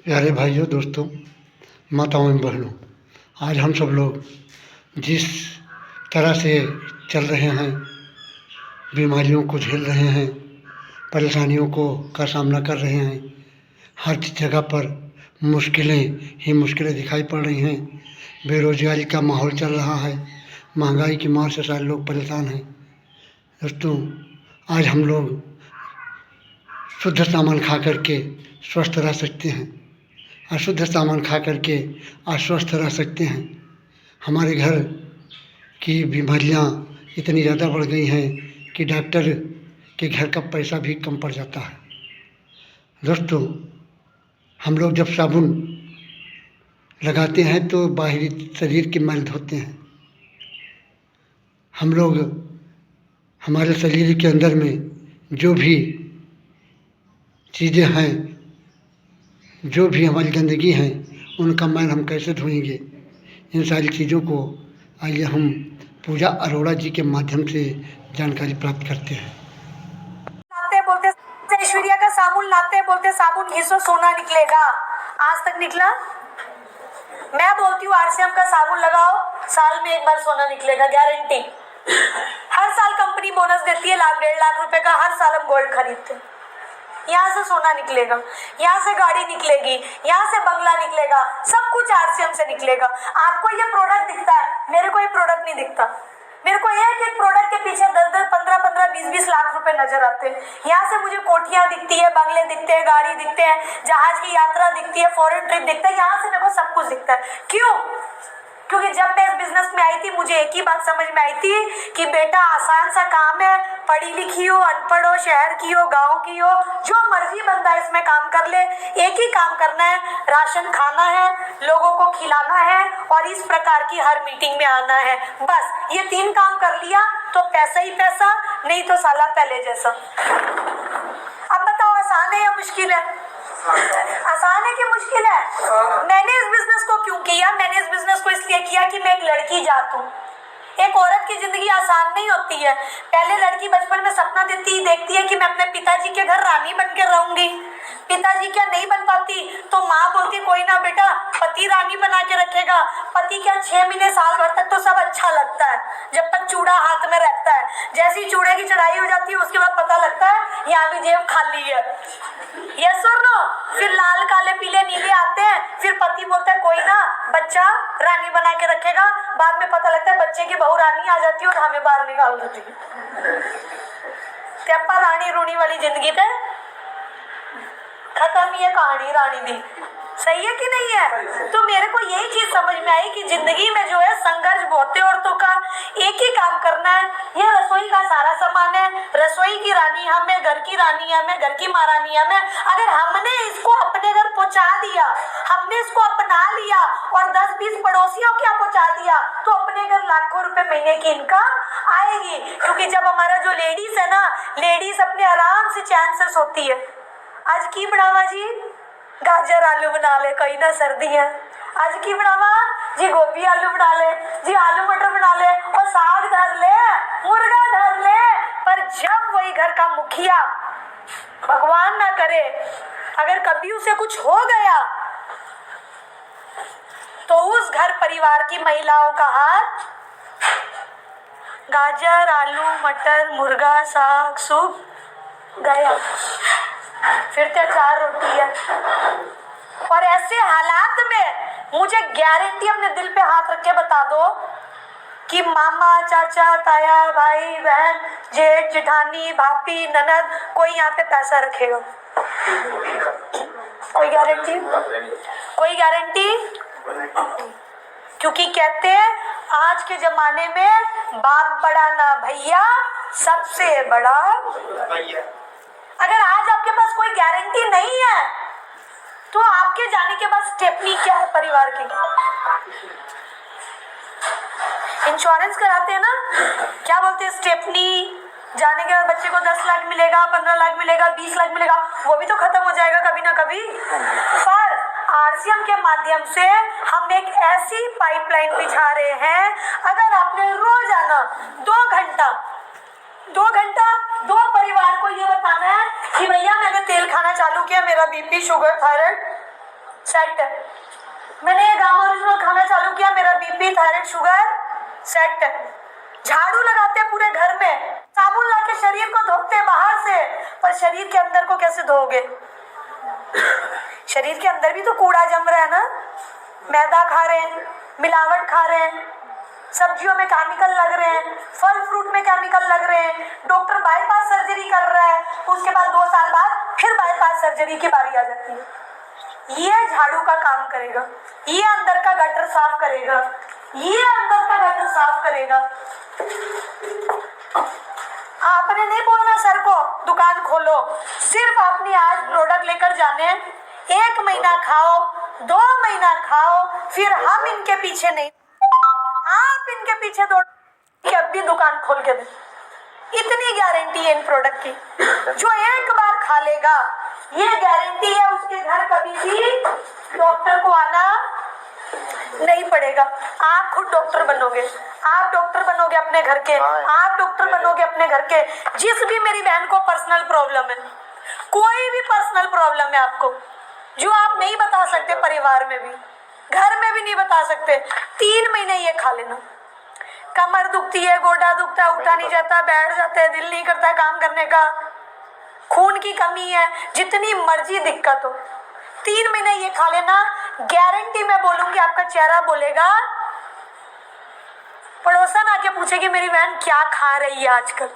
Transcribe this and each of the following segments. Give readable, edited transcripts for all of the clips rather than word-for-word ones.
प्यारे भाइयों, दोस्तों, माताओं एवं बहनों, आज हम सब लोग जिस तरह से चल रहे हैं, बीमारियों को झेल रहे हैं, परेशानियों का सामना कर रहे हैं, हर जगह पर मुश्किलें ही मुश्किलें दिखाई पड़ रही हैं। बेरोज़गारी का माहौल चल रहा है, महंगाई की मार से सारे लोग परेशान हैं। दोस्तों, आज हम लोग शुद्ध सामान खा कर के स्वस्थ रह सकते हैं, अशुद्ध सामान खा कर के अस्वस्थ रह सकते हैं। हमारे घर की बीमारियां इतनी ज़्यादा बढ़ गई हैं कि डॉक्टर के घर का पैसा भी कम पड़ जाता है। दोस्तों, हम लोग जब साबुन लगाते हैं तो बाहरी शरीर की मैल धोते हैं। हम लोग हमारे शरीर के अंदर में जो भी चीज़ें हैं, जो भी हमारी गंदगी है, उनका मैल हम कैसे धोएंगे? इन सारी चीज़ों को आइए हम पूजा अरोड़ा जी के माध्यम से जानकारी प्राप्त करते हैं। लाते बोलते ऐश्वर्या का साबुन लाते बोलते साबुन घिसो सोना निकलेगा। आज तक निकला? मैं बोलती हूँ आरसीएम का साबुन लगाओ, साल में एक बार सोना निकलेगा, गारंटी। हर साल कंपनी बोनस देती है 1.5 लाख रुपए का, हर साल हम गोल्ड खरीदते हैं। यहाँ से सोना निकलेगा, यहाँ से गाड़ी निकलेगी, यहाँ से बंगला निकलेगा, सब कुछ आरसीएम से निकलेगा। आपको ये प्रोडक्ट दिखता है, मेरे को ये प्रोडक्ट नहीं दिखता। मेरे को एक प्रोडक्ट के पीछे 10-10, 15-15, 20-20 लाख रुपए नजर आते हैं। यहाँ से मुझे कोठियां दिखती है, बंगले दिखते हैं, गाड़ी दिखते हैं, जहाज की यात्रा दिखती है, फॉरेन ट्रिप दिखता है। यहाँ से मेरे को सब कुछ दिखता है। क्यों? क्योंकि जब मैं इस बिजनेस में आई थी, मुझे एक ही बात समझ में आई थी कि बेटा आसान सा काम है, पढ़ी लिखी हो, अनपढ़ हो, शहर की हो, गांव की हो, जो मर्जी बंदा इसमें काम कर ले, एक ही काम करना है, राशन खाना है, लोगों को खिलाना है और इस प्रकार की हर मीटिंग में आना है। बस ये 3 काम कर लिया तो पैसा ही पैसा, नहीं तो साला पहले जैसा। अब बताओ, आसान है या मुश्किल है? आसान है कि मुश्किल है? मैंने इस बिजनेस को क्यों किया? मैंने इस बिजनेस को इसलिए किया कि मैं एक लड़की जात हूँ। एक औरत की जिंदगी आसान नहीं होती है। पहले लड़की बचपन में सपना देखती है कि मैं अपने पिताजी के घर रानी बन के रहूंगी। पिताजी क्या नहीं बन पाती तो माँ बोलती कोई ना बेटा, पति रानी बना के रखेगा। पति क्या 6 महीने साल भर तक तो सब अच्छा लगता है, जब तक चूड़ा हाथ में रहता है। जैसी चूड़े की चढ़ाई हो जाती है उसके बाद पता लगता है यहाँ भी जेब खाली है। यस और नो? फिर लाल काले पीले नीले आते हैं, फिर पति बोलता है कोई ना, बच्चा रानी बना के रखेगा। बाद में पता लगता है बच्चे की बहू रानी आ जाती है और हमें बाहर निकाल देती है। त्यप्पा रानी रूनी वाली जिंदगी थे, खत्म ये कहानी रानी दी। सही है कि नहीं है? तो मेरे को यही चीज समझ में आई कि जिंदगी में जो है संघर्ष बहुत है औरतों का। एक ही काम करना है, ये रसोई का सारा सामान है, रसोई की रानी हम है, घर की रानी हम है, घर की महारानी हम है। अगर हमने इसको अपने घर पहुंचा दिया, हमने इसको अपना लिया और 10-20 पड़ोसियों के यहाँ पहुंचा दिया, तो अपने घर लाखों रुपए महीने की इनकम आएगी। क्योंकि जब हमारा जो लेडीज है ना, लेडीज अपने आराम से चैन से सोती है। आज की बनावा जी? गाजर आलू बना ले, कहीं ना सर्दी है। आज की बनावा जी? गोभी आलू बना ले जी, आलू मटर बना ले और साग धर ले, मुर्गा धर ले। पर जब वही घर का मुखिया, भगवान ना करे, अगर कभी उसे कुछ हो गया तो उस घर परिवार की महिलाओं का हाथ गाजर आलू मटर मुर्गा साग सूप गया, फिर तो 4 रोटी है। और ऐसे हालात में मुझे गारंटी, अपने दिल पे हाथ रख के बता दो कि मामा चाचा ताया भाई बहन जेठ जेठानी भाभी ननद कोई यहाँ पे पैसा रखेगा? कोई गारंटी? कोई गारंटी? क्योंकि कहते हैं आज के जमाने में बाप बड़ा ना भैया, सबसे बड़ा। अगर आज आपके पास कोई गारंटी नहीं है तो आपके जाने के बाद स्टेपनी क्या है परिवार की? इंश्योरेंस कराते हैं ना, क्या बोलते हैं? स्टेपनी। जाने के बाद बच्चे को 10 लाख मिलेगा, 15 लाख मिलेगा, 20 लाख मिलेगा, वो भी तो खत्म हो जाएगा कभी ना कभी। पर आरसीएम के माध्यम से हम एक ऐसी पाइपलाइन बिछा रहे हैं, अगर आपने रोजाना 2 घंटा 2 परिवार को ये बताना है कि भैया मैंने तेल खाना चालू किया, मेरा बीपी शुगर थायराइड सेट। मैंने ये गामा ओरिजिनल खाना चालू किया, मेरा बीपी थायराइड शुगर सेट। झाड़ू लगाते पूरे घर में, साबुन लाके शरीर को धोते बाहर से, पर शरीर के अंदर को कैसे धोगे? शरीर के अंदर भी तो कूड़ा जम रहा है ना। मैदा खा रहे हैं, मिलावट खा रहे हैं, सब्जियों में केमिकल लग रहे हैं, फल फ्रूट में केमिकल लग रहे हैं। डॉक्टर बाईपास सर्जरी कर रहा है, उसके बाद 2 साल बाद फिर बाईपास सर्जरी की बारी आ जाती है। ये झाड़ू का काम करेगा, ये अंदर का गटर साफ करेगा, ये अंदर का गटर साफ करेगा। आपने नहीं बोलना सर को दुकान खोलो, सिर्फ अपनी आज प्रोडक्ट लेकर जाने। 1 महीना खाओ, 2 महीना खाओ, फिर हम इनके पीछे नहीं, आप इनके पीछे दौड़ कि अब भी दुकान खोल के दे। इतनी गारंटी है इन प्रोडक्ट की, जो एक बार खा लेगा ये गारंटी है उसके घर कभी भी डॉक्टर को आना नहीं पड़ेगा। आप खुद डॉक्टर बनोगे, आप डॉक्टर बनोगे अपने घर के, आप डॉक्टर बनोगे अपने घर के। जिस भी मेरी बहन को पर्सनल प्रॉब्लम है, कोई भी पर्सनल प्रॉब्लम है आपको जो आप नहीं बता सकते, परिवार में भी घर में भी नहीं बता सकते, 3 महीने ये खा लेना। कमर दुखती है, गोडा दुखता है, उठा नहीं जाता, बैठ जाते हैं, दिल नहीं करता काम करने का, खून की कमी है, जितनी मर्जी दिक्कत हो, 3 महीने ये खा लेना। गारंटी मैं बोलूंगी, आपका चेहरा बोलेगा। पड़ोसन आके पूछेगी मेरी बहन क्या खा रही है आजकल,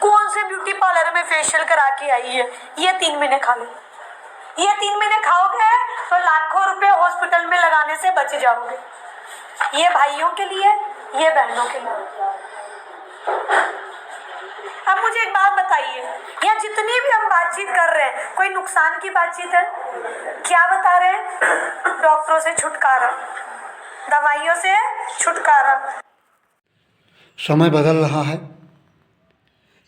कौन से ब्यूटी पार्लर में फेशियल करा के आई है। ये 3 महीने खा ले, ये 3 महीने खाओगे तो लाखों रुपए हॉस्पिटल में लगाने से बच जाओगे। ये भाइयों के लिए, ये बहनों के लिए। अब मुझे एक बात बताइए, यहाँ जितनी भी हम बातचीत कर रहे हैं, कोई नुकसान की बातचीत है? क्या बता रहे हैं? डॉक्टरों से छुटकारा, दवाइयों से छुटकारा। समय बदल रहा है,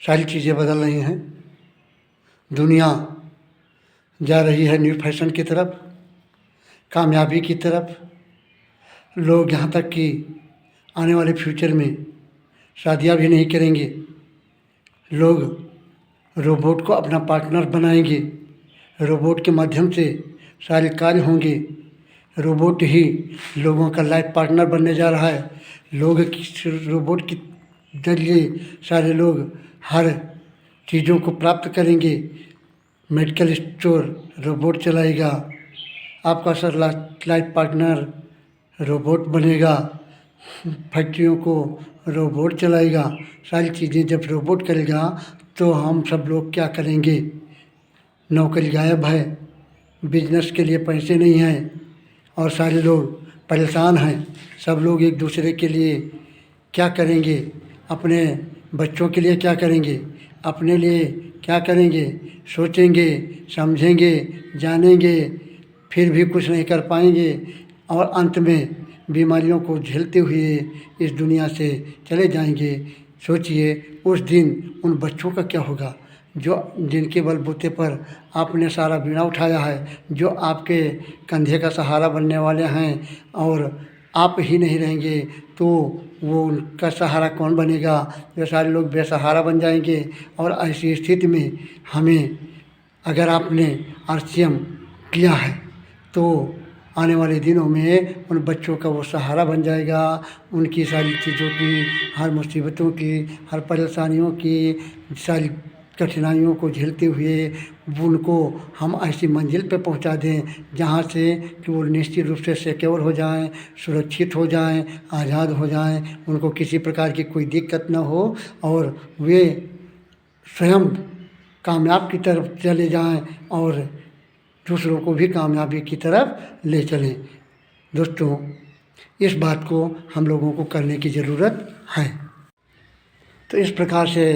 सारी चीज़ें बदल रही हैं, दुनिया जा रही है न्यू फैशन की तरफ, कामयाबी की तरफ। लोग यहाँ तक कि आने वाले फ्यूचर में शादियाँ भी नहीं करेंगे, लोग रोबोट को अपना पार्टनर बनाएंगे, रोबोट के माध्यम से सारे कार्य होंगे, रोबोट ही लोगों का लाइफ पार्टनर बनने जा रहा है। रोबोट के जरिए सारे लोग हर चीज़ों को प्राप्त करेंगे। मेडिकल स्टोर रोबोट चलाएगा, आपका सर लाइफ पार्टनर रोबोट बनेगा, फैक्ट्रियों को रोबोट चलाएगा। सारी चीज़ें जब रोबोट करेगा तो हम सब लोग क्या करेंगे? नौकरी गायब है, बिजनेस के लिए पैसे नहीं हैं और सारे लोग परेशान हैं। सब लोग एक दूसरे के लिए क्या करेंगे? अपने बच्चों के लिए क्या करेंगे? अपने लिए क्या करेंगे? सोचेंगे, समझेंगे, जानेंगे, फिर भी कुछ नहीं कर पाएंगे और अंत में बीमारियों को झेलते हुए इस दुनिया से चले जाएंगे। सोचिए उस दिन उन बच्चों का क्या होगा जो जिनके बलबूते पर आपने सारा बीड़ा उठाया है, जो आपके कंधे का सहारा बनने वाले हैं, और आप ही नहीं रहेंगे तो वो उनका सहारा कौन बनेगा? ये सारे लोग बेसहारा बन जाएंगे। और ऐसी स्थिति में हमें, अगर आपने RCM किया है तो आने वाले दिनों में उन बच्चों का वो सहारा बन जाएगा। उनकी सारी चीज़ों की, हर मुसीबतों की, हर परेशानियों की, सारी कठिनाइयों को झेलते हुए उनको हम ऐसी मंजिल पे पहुंचा दें जहां से कि वो निश्चित रूप से सिक्योर हो जाएं, सुरक्षित हो जाएं, आज़ाद हो जाएं, उनको किसी प्रकार की कोई दिक्कत न हो और वे स्वयं कामयाब की तरफ चले जाएं और दूसरों को भी कामयाबी की तरफ ले चलें। दोस्तों, इस बात को हम लोगों को करने की ज़रूरत है। तो इस प्रकार से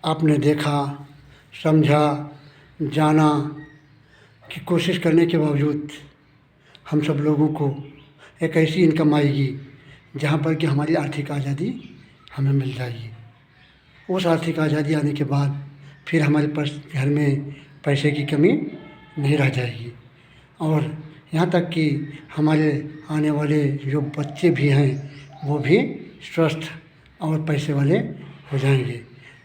आपने देखा, समझा, जाना कि कोशिश करने के बावजूद हम सब लोगों को एक ऐसी इनकम आएगी जहाँ पर कि हमारी आर्थिक आज़ादी हमें मिल जाएगी। उस आर्थिक आज़ादी आने के बाद फिर हमारे पास घर में पैसे की कमी नहीं रह जाएगी और यहाँ तक कि हमारे आने वाले जो बच्चे भी हैं वो भी स्वस्थ और पैसे वाले हो जाएंगे,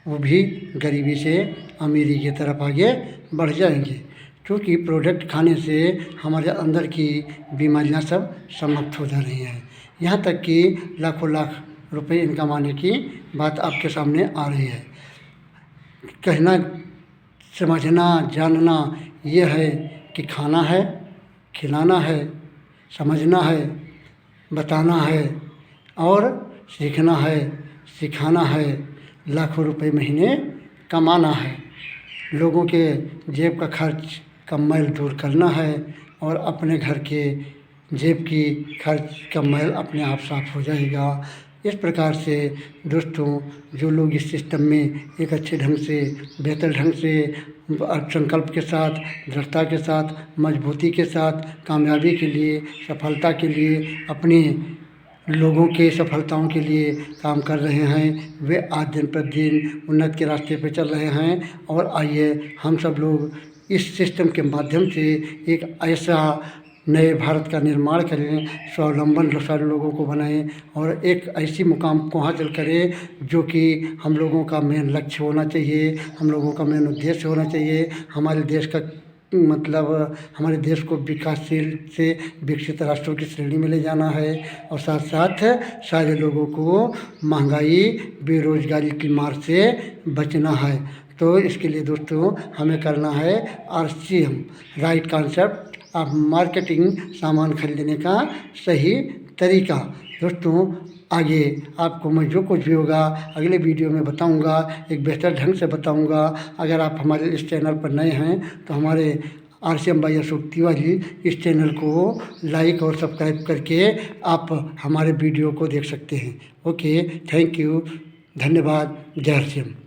वो भी गरीबी से अमीरी की तरफ आगे बढ़ जाएंगे। क्योंकि प्रोडक्ट खाने से हमारे अंदर की बीमारियां सब समाप्त हो जा रही हैं। यहाँ तक कि लाखों लाख रुपए इनकम कमाने की बात आपके सामने आ रही है। कहना, समझना, जानना ये है कि खाना है, खिलाना है, समझना है, बताना है और सीखना है, सिखाना है, लाखों रुपए महीने कमाना है, लोगों के जेब का खर्च का मैल दूर करना है और अपने घर के जेब की खर्च का मैल अपने आप साफ हो जाएगा। इस प्रकार से दोस्तों, जो लोग इस सिस्टम में एक अच्छे ढंग से, बेहतर ढंग से, संकल्प के साथ, दृढ़ता के साथ, मजबूती के साथ, कामयाबी के लिए, सफलता के लिए, अपने लोगों के सफलताओं के लिए काम कर रहे हैं, वे आज दिन प्रतिदिन उन्नति के रास्ते पर चल रहे हैं। और आइए हम सब लोग इस सिस्टम के माध्यम से एक ऐसा नए भारत का निर्माण करें, स्वावलंबन सारे लोगों को बनाएं और एक ऐसी मुकाम को हासिल करें जो कि हम लोगों का मेन लक्ष्य होना चाहिए, हम लोगों का मेन उद्देश्य होना चाहिए। हमारे देश का मतलब हमारे देश को विकासशील से विकसित राष्ट्रों की श्रेणी में ले जाना है और साथ साथ सारे लोगों को महंगाई, बेरोजगारी की मार से बचना है। तो इसके लिए दोस्तों हमें करना है RCM, right concept of marketing, सामान खरीदने का सही तरीका। दोस्तों आगे आपको मैं जो कुछ भी होगा अगले वीडियो में बताऊंगा, एक बेहतर ढंग से बताऊंगा। अगर आप हमारे इस चैनल पर नए हैं तो हमारे RCM बाई अशोक तिवारी इस चैनल को लाइक और सब्सक्राइब करके आप हमारे वीडियो को देख सकते हैं। ओके, थैंक यू, धन्यवाद, जय RCM।